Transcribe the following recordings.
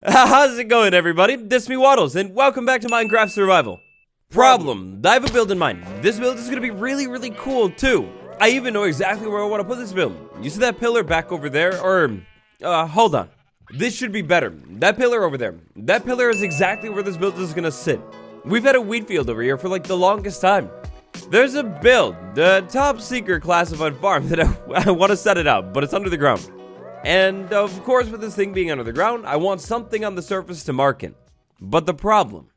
How's it going, everybody? This is me, Wattles, and welcome back to Minecraft Survival. Problem. I have a build in mind. This build is gonna be really cool, too. I even know exactly where I want to put this build. You see that pillar back over there? Or, hold on. This should be better. That pillar over there. That pillar is exactly where this build is gonna sit. We've had a wheat field over here for like the longest time. There's a build, the top secret classified farm that I want to set it out, but it's under the ground. And of course, with this thing being under the ground, I want something on the surface to mark it. But the problem,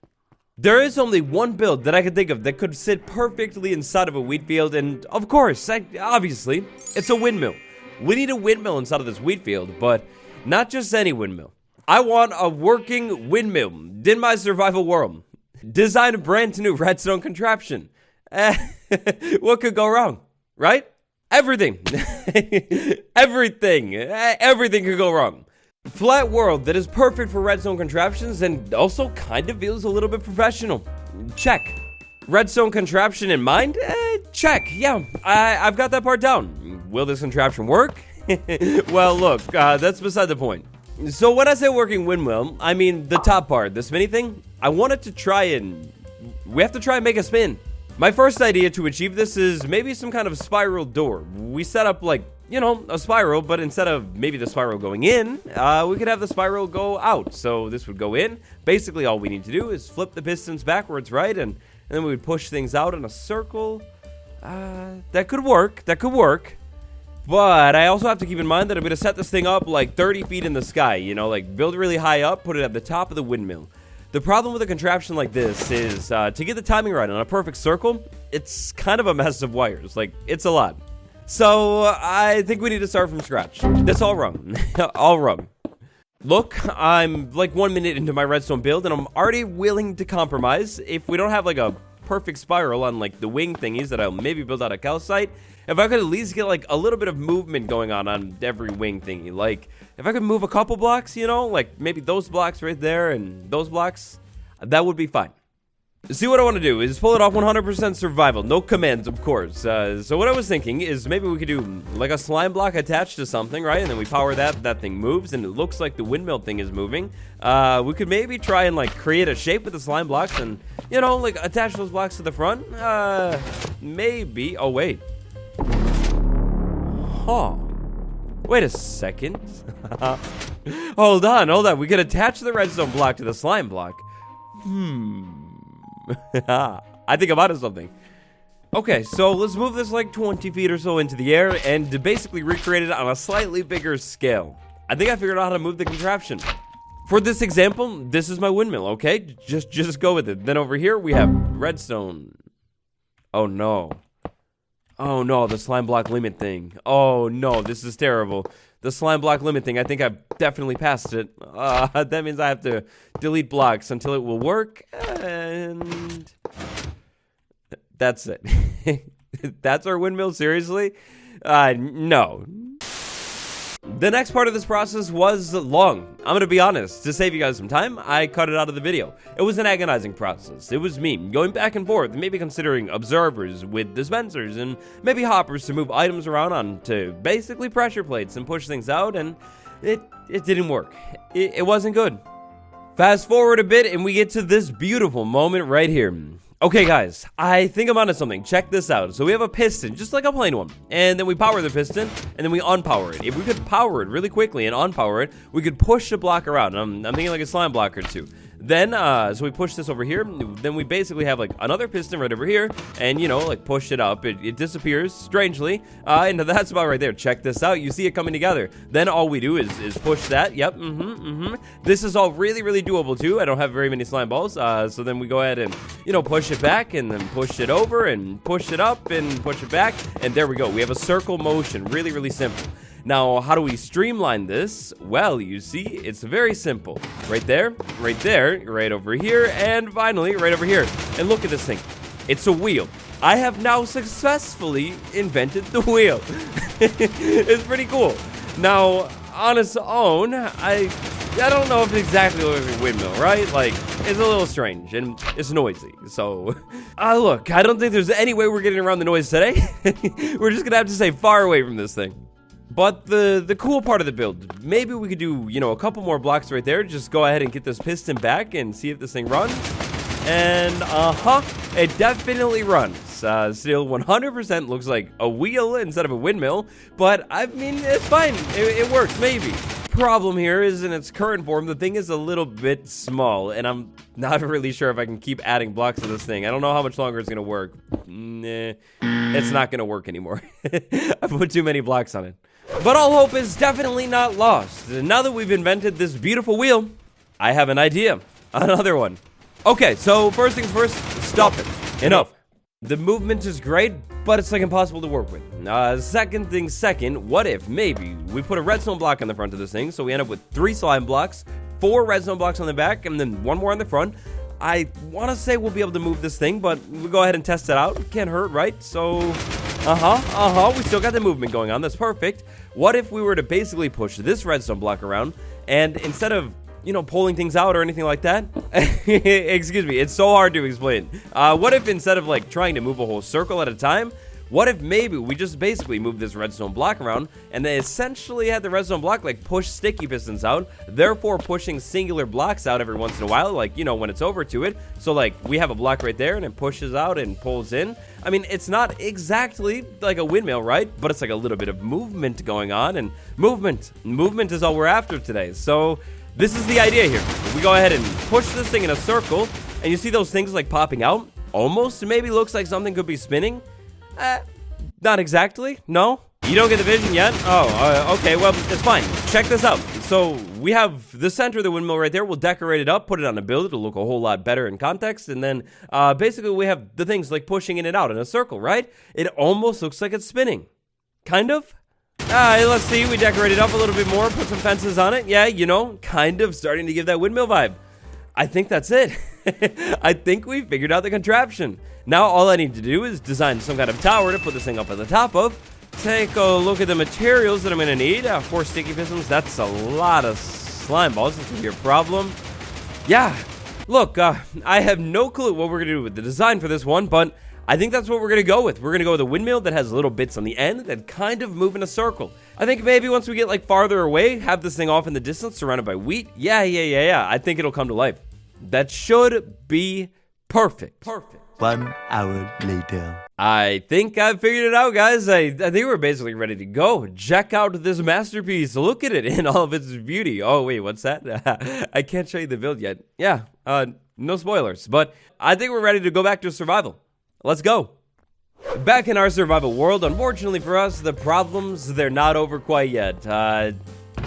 there is only one build that I can think of that could sit perfectly inside of a wheat field, and of course, obviously, it's a windmill. We need a windmill inside of this wheat field, but not just any windmill. I want a working windmill in my survival world. Design a brand new redstone contraption. What could go wrong, right? Everything. Everything could go wrong. Flat world that is perfect for redstone contraptions and also kind of feels a little bit professional. Check. Redstone contraption in mind? Check. Yeah, I've got that part down. Will this contraption work? Well, look, that's beside the point. So when I say working windmill, I mean the top part, this spinny thing. I want it to try and... we have to try and make a spin. My first idea to achieve this is maybe some kind of spiral door. We set up like, you know, a spiral, but instead of maybe the spiral going in, we could have the spiral go out. So this would go in. Basically, all we need to do is flip the pistons backwards, right? And then we would push things out in a circle. That could work. That could work. But I also have to keep in mind that I'm going to set this thing up like 30 feet in the sky. You know, like build really high up, put it at the top of the windmill. The problem with a contraption like this is, to get the timing right on a perfect circle, it's kind of a mess of wires. Like, it's a lot. So, I think we need to start from scratch. That's all wrong. All wrong. Look, I'm like 1 minute into my redstone build, and I'm already willing to compromise. If we don't have like a perfect spiral on like the wing thingies that I'll maybe build out of calcite, if I could at least get like a little bit of movement going on every wing thingy, like if I could move a couple blocks, you know, like maybe those blocks right there and those blocks, that would be fine. See, what I want to do is pull it off 100% survival, no commands, of course. So what I was thinking is maybe we could do like a slime block attached to something, right? And then we power that thing moves, and it looks like the windmill thing is moving. We could maybe try and like create a shape with the slime blocks and, you know, like attach those blocks to the front. Maybe. Oh, wait. Huh. Wait a second. Hold on. We could attach the redstone block to the slime block. I think I'm onto something. Okay, so let's move this like 20 feet or so into the air and to basically recreate it on a slightly bigger scale. I think I figured out how to move the contraption. For this example, this is my windmill, okay? Just go with it. Then over here we have redstone. Oh no. Oh no, the slime block limit thing. Oh no, this is terrible. The slime block limit thing, I think I've definitely passed it. That means I have to delete blocks until it will work. And that's it. That's our windmill, seriously? No. The next part of this process was long. I'm gonna be honest, to save you guys some time, I cut it out of the video. It was an agonizing process. It was me going back and forth, maybe considering observers with dispensers and maybe hoppers to move items around onto basically pressure plates and push things out, and it didn't work. It wasn't good. Fast forward a bit and we get to this beautiful moment right here. Okay guys, I think I'm onto something. Check this out. So we have a piston, just like a plain one. And then we power the piston, and then we unpower it. If we could power it really quickly and unpower it, we could push the block around. I'm thinking like a slime block or two. Then, so we push this over here. Then we basically have like another piston right over here. And, you know, like push it up. It disappears, strangely. And that's about right there. Check this out. You see it coming together. Then all we do is push that. Yep, This is all really doable too. I don't have very many slime balls. So then we go ahead and, you know, push it back and then push it over and push it up and push it back. And there we go. We have a circle motion. Really simple. Now, how do we streamline this? Well, you see, it's very simple. Right there, right over here, and finally, right over here. And look at this thing. It's a wheel. I have now successfully invented the wheel. It's pretty cool. Now, on its own, I don't know if it's exactly like a windmill, right? Like, it's a little strange, and it's noisy, so... look, I don't think there's any way we're getting around the noise today. We're just gonna have to stay far away from this thing. But the cool part of the build, maybe we could do, you know, a couple more blocks right there. Just go ahead and get this piston back and see if this thing runs. And, it definitely runs. Still 100% looks like a wheel instead of a windmill. But, I mean, it's fine. It works, maybe. Problem here is, in its current form, the thing is a little bit small. And I'm not really sure if I can keep adding blocks to this thing. I don't know how much longer it's going to work. Nah, it's not going to work anymore. I put too many blocks on it. But all hope is definitely not lost. Now that we've invented this beautiful wheel, I have an idea. Another one. Okay, so first things first, stop it. Enough. The movement is great, but it's like impossible to work with. Second thing second, what if maybe we put a redstone block on the front of this thing, so we end up with 3 slime blocks, 4 redstone blocks on the back, and then 1 more on the front. I want to say we'll be able to move this thing, but we'll go ahead and test it out. Can't hurt, right? So, we still got the movement going on. That's perfect. What if we were to basically push this redstone block around, and instead of, you know, pulling things out or anything like that. Excuse me, it's so hard to explain. What if instead of like trying to move a whole circle at a time, what if maybe we just basically move this redstone block around and they essentially had the redstone block like push sticky pistons out, therefore pushing singular blocks out every once in a while, like, you know, when it's over to it. So like we have a block right there and it pushes out and pulls in. I mean, it's not exactly like a windmill, right? But it's like a little bit of movement going on, and movement is all we're after today. So this is the idea here. We go ahead and push this thing in a circle, and you see those things like popping out? Almost maybe looks like something could be spinning. Not exactly. No? You don't get the vision yet? Oh, okay, well, it's fine. Check this out. So we have the center of the windmill right there. We'll decorate it up, put it on a build. It'll look a whole lot better in context. And then basically we have the things like pushing in and out in a circle, right? It almost looks like it's spinning. Kind of? Let's see, we decorated up a little bit more, put some fences on it. Yeah, you know, kind of starting to give that windmill vibe. I think that's it. I think we figured out the contraption. Now all I need to do is design some kind of tower to put this thing up at the top of. Take a look at the materials that I'm going to need. 4 sticky pistons, that's a lot of slime balls. That's going to be a problem. Yeah, look, I have no clue what we're going to do with the design for this one, but I think that's what we're going to go with. We're going to go with a windmill that has little bits on the end that kind of move in a circle. I think maybe once we get like farther away, have this thing off in the distance surrounded by wheat. Yeah. I think it'll come to life. That should be perfect. 1 hour later. I think I've figured it out, guys. I think we're basically ready to go. Check out this masterpiece. Look at it in all of its beauty. Oh, wait, what's that? I can't show you the build yet. Yeah, no spoilers. But I think we're ready to go back to survival. Let's go. Back in our survival world, unfortunately for us, the problems, they're not over quite yet.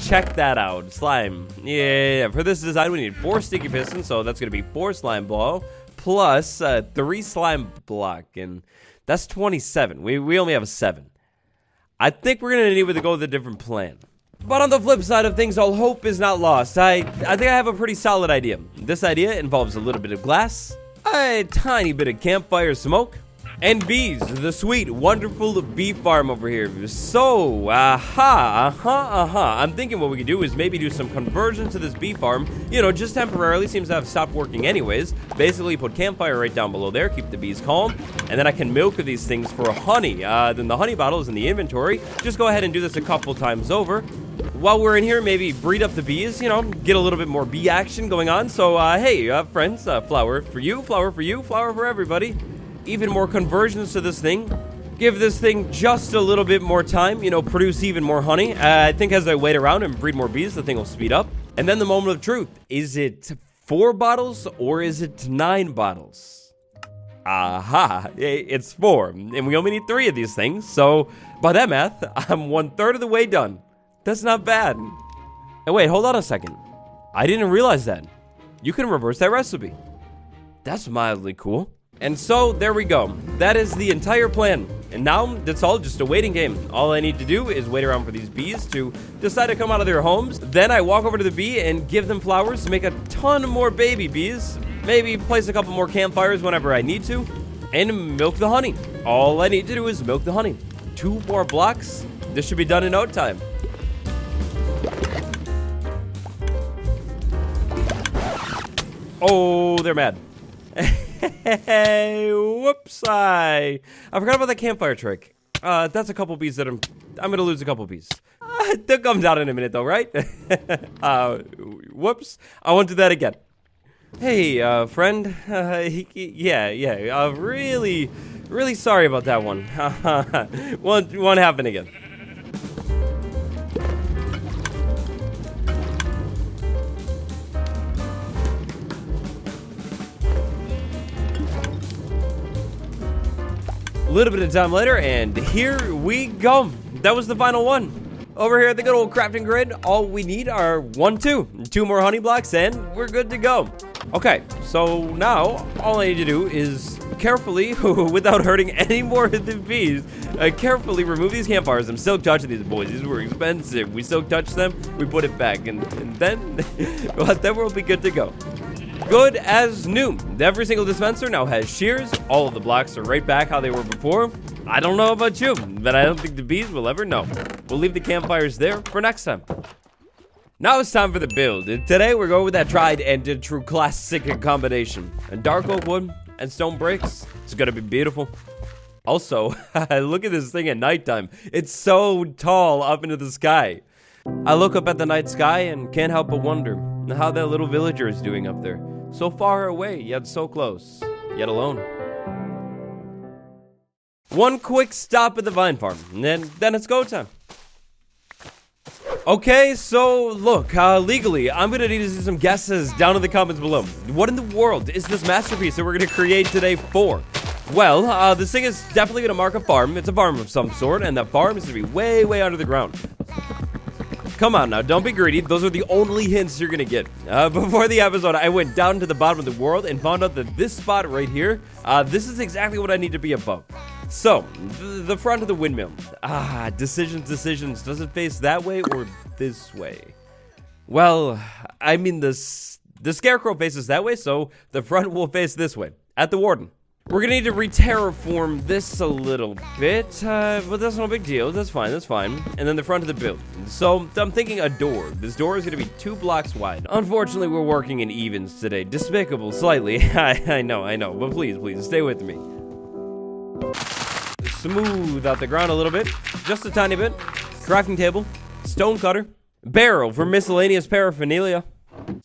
Check that out. Slime. Yeah. For this design, we need 4 sticky pistons, so that's going to be 4 slime ball plus 3 slime block, and that's 27. We only have a 7. I think we're going to need to go with a different plan. But on the flip side of things, all hope is not lost. I think I have a pretty solid idea. This idea involves a little bit of glass, a tiny bit of campfire smoke, and bees, the sweet, wonderful bee farm over here. So, I'm thinking what we could do is maybe do some conversion to this bee farm. You know, just temporarily, seems to have stopped working anyways. Basically, put campfire right down below there, keep the bees calm, and then I can milk these things for honey. Then the honey bottle is in the inventory. Just go ahead and do this a couple times over. While we're in here, maybe breed up the bees, you know, get a little bit more bee action going on. So, hey, friends, flower for you, flower for everybody. Even more conversions to this thing. Give this thing just a little bit more time, you know, produce even more honey. I think as I wait around and breed more bees, the thing will speed up. And then the moment of truth. Is it 4 bottles or is it 9 bottles? It's 4. And we only need 3 of these things. So, by that math, I'm 1/3 of the way done. That's not bad. And wait, hold on a second. I didn't realize that. You can reverse that recipe. That's mildly cool. And so, there we go. That is the entire plan. And now, it's all just a waiting game. All I need to do is wait around for these bees to decide to come out of their homes. Then I walk over to the bee and give them flowers to make a ton more baby bees. Maybe place a couple more campfires whenever I need to. And milk the honey. All I need to do is milk the honey. 2 more blocks. This should be done in no time. Oh, they're mad. Hey, whoops, I forgot about that campfire trick. That's a couple bees that I'm gonna lose a couple bees. They'll come down in a minute though, right? Whoops. I won't do that again. Hey, friend. Really sorry about that one. Won't happen again. A little bit of time later, and here we go. That was the final one. Over here at the good old crafting grid, all we need are 2 more honey blocks, and we're good to go. Okay, so now all I need to do is carefully, without hurting any more of the bees, carefully remove these campfires. I'm still touching these boys. These were expensive. We still touch them, we put it back, and then, well, then we'll be good to go. Good as new. Every single dispenser now has shears. All of the blocks are right back how they were before. I don't know about you, but I don't think the bees will ever know. We'll leave the campfires there for next time. Now it's time for the build. Today we're going with that tried and true classic combination. And dark oak wood and stone bricks. It's gonna be beautiful. Also, look at this thing at nighttime. It's so tall up into the sky. I look up at the night sky and can't help but wonder how that little villager is doing up there. So far away, yet so close, yet alone. One quick stop at the vine farm, and then it's go time. Okay, so look, legally, I'm gonna need to see some guesses down in the comments below. What in the world is this masterpiece that we're gonna create today for? Well, this thing is definitely gonna mark a farm. It's a farm of some sort, and that farm is gonna be way, way under the ground. Come on now, don't be greedy. Those are the only hints you're gonna get. Before the episode, I went down to the bottom of the world and found out that this spot right here, this is exactly what I need to be above. So, the front of the windmill. Decisions. Does it face that way or this way? Well, I mean, the scarecrow faces that way, so the front will face this way, at the warden. We're gonna need to re-terraform this a little bit, but that's no big deal. That's fine. And then the front of the build. So I'm thinking a door. This door is gonna be 2 blocks wide. Unfortunately, we're working in evens today. Despicable, slightly. I know. But please, stay with me. Smooth out the ground a little bit, just a tiny bit. Crafting table, stone cutter, barrel for miscellaneous paraphernalia,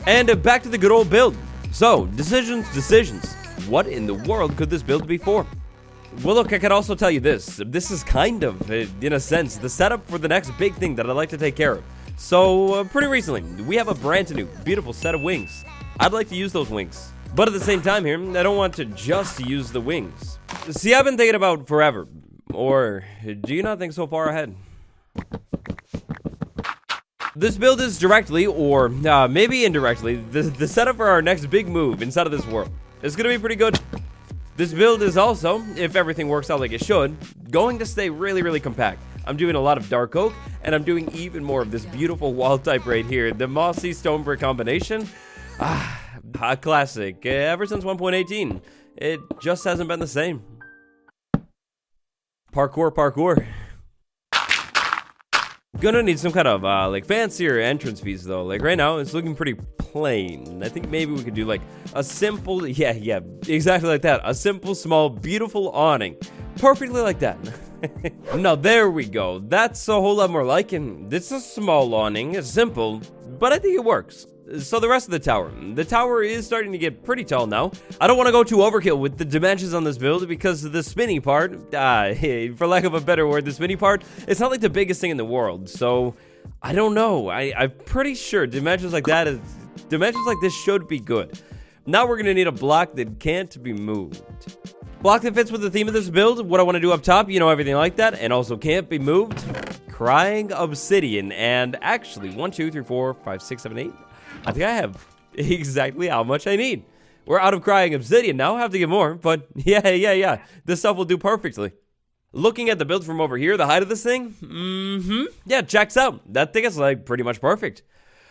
and back to the good old build. So decisions. What in the world could this build be for? Well, look, I can also tell you this. This is kind of, in a sense, the setup for the next big thing that I'd like to take care of. So, pretty recently, we have a brand new, beautiful set of wings. I'd like to use those wings. But at the same time here, I don't want to just use the wings. See, I've been thinking about forever. Or, do you not think so far ahead? This build is directly, or maybe indirectly, the setup for our next big move inside of this world. It's gonna be pretty good. This build is also, if everything works out like it should, going to stay really, really compact. I'm doing a lot of dark oak, and I'm doing even more of this beautiful wall type right here, the mossy stone brick combination. A classic, ever since 1.18. It just hasn't been the same. Parkour. Gonna need some kind of, like, fancier entrance piece, though. Like, right now, it's looking pretty plain. I think maybe we could do, like, a simple, yeah, exactly like that. A simple, small, beautiful awning. Perfectly like that. Now, there we go. That's a whole lot more like it. It's a small awning. It's simple, but I think it works. So the rest of the tower is starting to get pretty tall now. I don't want to go too overkill with the dimensions on this build because the spinny part, for lack of a better word, the spinny part, it's not like the biggest thing in the world. So I don't know. I'm pretty sure dimensions like this should be good. Now we're gonna need a block that can't be moved. Block that fits with the theme of this build. What I want to do up top, you know, everything like that, and also can't be moved. Crying obsidian, and actually 1, 2, 3, 4, 5, 6, 7, 8. I think I have exactly how much I need. We're out of crying obsidian now. I have to get more, but yeah. This stuff will do perfectly. Looking at the build from over here, the height of this thing, yeah, checks out. That thing is like pretty much perfect.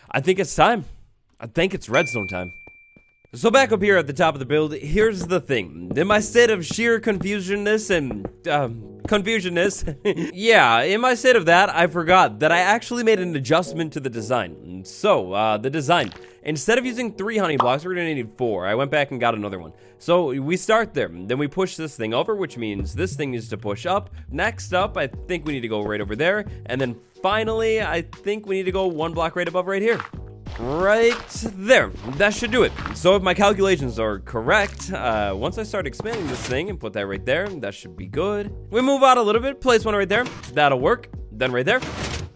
I think it's time. I think it's redstone time. So back up here at the top of the build, here's the thing. In my state of sheer confusionness and, yeah, in my state of that, I forgot that I actually made an adjustment to the design. The design. Instead of using 3 honey blocks, we're gonna need 4. I went back and got another one. So we start there. Then we push this thing over, which means this thing needs to push up. Next up, I think we need to go right over there. And then finally, I think we need to go 1 block right above right here. Right there. That should do it. So if my calculations are correct, once I start expanding this thing and put that right there, that should be good. We move out a little bit, place one right there. That'll work. Then right there.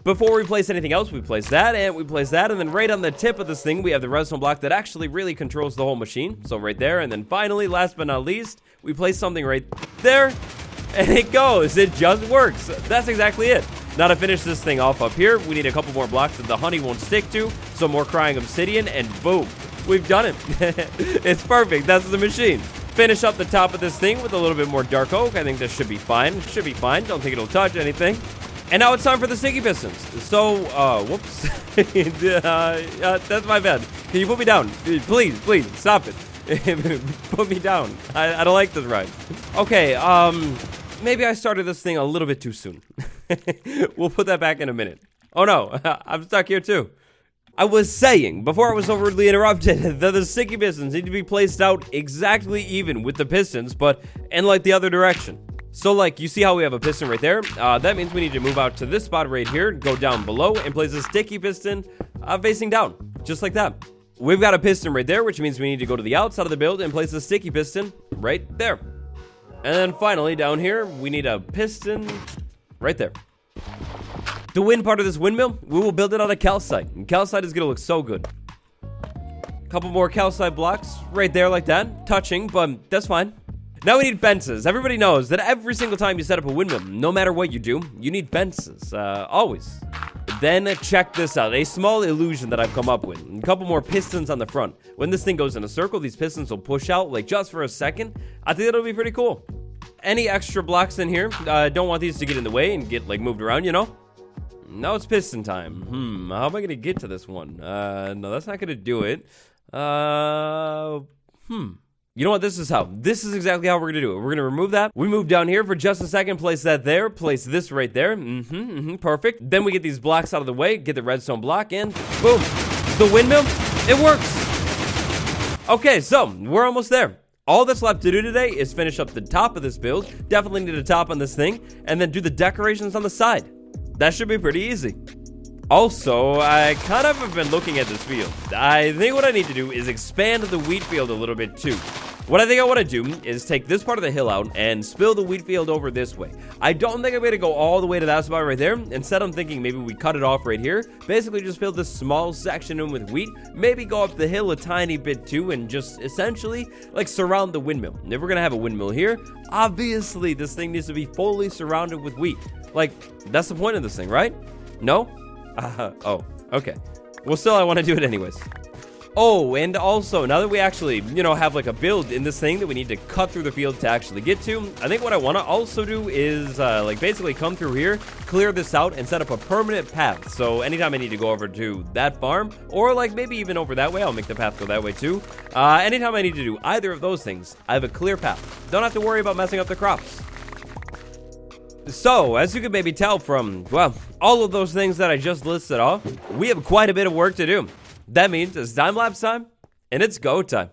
Before we place anything else, we place that, and we place that, and then right on the tip of this thing, we have the redstone block that actually really controls the whole machine. So right there, and then finally, last but not least, we place something right there, and it goes. It just works. That's exactly it. Now to finish this thing off up here, we need a couple more blocks that the honey won't stick to, some more crying obsidian, and boom, we've done it. It's perfect. That's the machine. Finish up the top of this thing with a little bit more dark oak. I think this should be fine. Should be fine. Don't think it'll touch anything. And now it's time for the sticky pistons. So, whoops. That's my bad. Can you put me down? Please, stop it. Put me down. I don't like this ride. Okay, maybe I started this thing a little bit too soon. We'll put that back in a minute. Oh no, I'm stuck here too. I was saying, before I was so rudely interrupted, that the sticky pistons need to be placed out exactly even with the pistons, but in like the other direction. So like, you see how we have a piston right there? That means we need to move out to this spot right here, go down below, and place a sticky piston facing down, just like that. We've got a piston right there, which means we need to go to the outside of the build and place a sticky piston right there. And then finally, down here, we need a piston right there. The wind part of this windmill, we will build it out of calcite, and calcite is gonna look so good. Couple more calcite blocks right there like that, touching, but that's fine. Now we need fences. Everybody knows that every single time you set up a windmill, no matter what you do, you need fences, always. Then check this out, a small illusion that I've come up with. A couple more pistons on the front. When this thing goes in a circle, these pistons will push out like just for a second. I think that'll be pretty cool. Any extra blocks in here? Don't want these to get in the way and get like moved around, you know? Now it's piston time. How am I gonna get to this one? No, that's not gonna do it. You know what? This is how. This is exactly how we're gonna do it. We're gonna remove that. We move down here for just a second, place that there, place this right there. Perfect. Then we get these blocks out of the way, get the redstone block, and boom. The windmill, it works. Okay, so we're almost there. All that's left to do today is finish up the top of this build. Definitely need a top on this thing, and then do the decorations on the side. That should be pretty easy. Also, I kind of have been looking at this field. I think what I need to do is expand the wheat field a little bit too. What I think I want to do is take this part of the hill out and spill the wheat field over this way. I don't think I'm going to go all the way to that spot right there. Instead, I'm thinking maybe we cut it off right here. Basically, just fill this small section in with wheat. Maybe go up the hill a tiny bit too and just essentially like surround the windmill. If we're going to have a windmill here, obviously this thing needs to be fully surrounded with wheat. Like, that's the point of this thing, right? No? Oh, okay. Well, still, I want to do it anyways. Oh, and also, now that we actually, have like a build in this thing that we need to cut through the field to actually get to, I think what I want to also do is, like, basically come through here, clear this out, and set up a permanent path. So anytime I need to go over to that farm, or like maybe even over that way, I'll make the path go that way too. Anytime I need to do either of those things, I have a clear path. Don't have to worry about messing up the crops. So, as you can maybe tell from, well, all of those things that I just listed off, we have quite a bit of work to do. That means it's time-lapse time, and it's go time.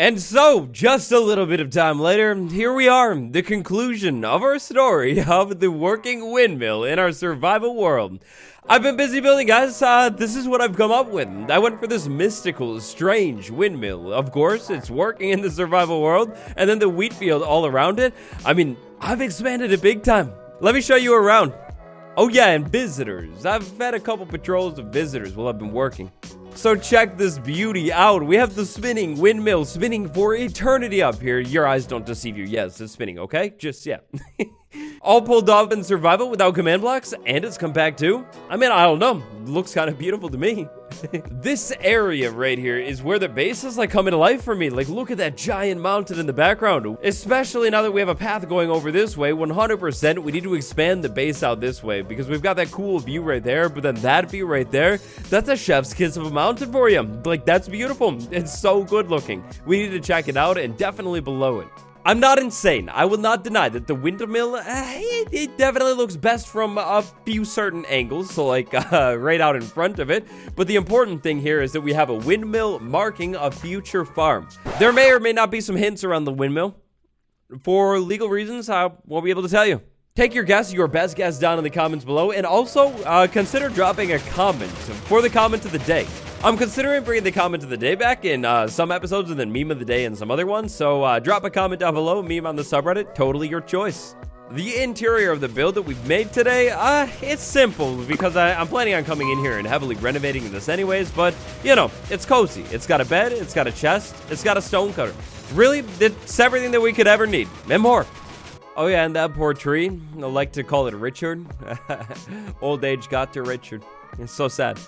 And so, just a little bit of time later, here we are, the conclusion of our story of the working windmill in our survival world. I've been busy building, guys. This is what I've come up with. I went for this mystical, strange windmill. Of course, it's working in the survival world, and then the wheat field all around it. I mean, I've expanded it big time. Let me show you around. Oh yeah, and visitors. I've had a couple patrols of visitors while I've been working. So check this beauty out. We have the spinning windmill spinning for eternity up here. Your eyes don't deceive you. Yes, it's spinning, okay? Just, yeah. All pulled off in survival without command blocks, and it's compact too. I mean, I don't know. Looks kind of beautiful to me. This area right here is where the base is like coming to life for me. Like, look at that giant mountain in the background. Especially now that we have a path going over this way, 100%, we need to expand the base out this way because we've got that cool view right there, but then that view right there, that's a chef's kiss of a mountain for you. Like, that's beautiful. It's so good looking. We need to check it out and definitely below it. I'm not insane. I will not deny that the windmill, it definitely looks best from a few certain angles, so like right out in front of it. But the important thing here is that we have a windmill marking a future farm. There may or may not be some hints around the windmill. For legal reasons, I won't be able to tell you. Take your guess, your best guess down in the comments below, and also consider dropping a comment for the comment of the day. I'm considering bringing the comment of the day back in some episodes and then meme of the day in some other ones, so drop a comment down below, meme on the subreddit, totally your choice. The interior of the build that we've made today, it's simple because I'm planning on coming in here and heavily renovating this anyways, but, you know, it's cozy. It's got a bed, it's got a chest, it's got a stone cutter. Really, it's everything that we could ever need, and more. Oh yeah, and that poor tree, I like to call it Richard. Old age got to Richard. It's so sad.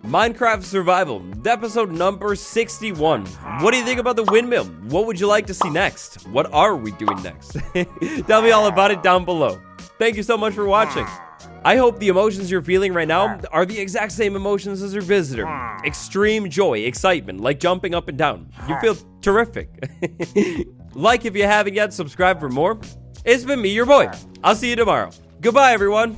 Minecraft Survival, episode number 61. What do you think about the windmill? What would you like to see next? What are we doing next? Tell me all about it down below. Thank you so much for watching. I hope the emotions you're feeling right now are the exact same emotions as your visitor. Extreme joy, excitement, like jumping up and down. You feel terrific. Like if you haven't yet, subscribe for more. It's been me, your boy. I'll see you tomorrow. Goodbye, everyone.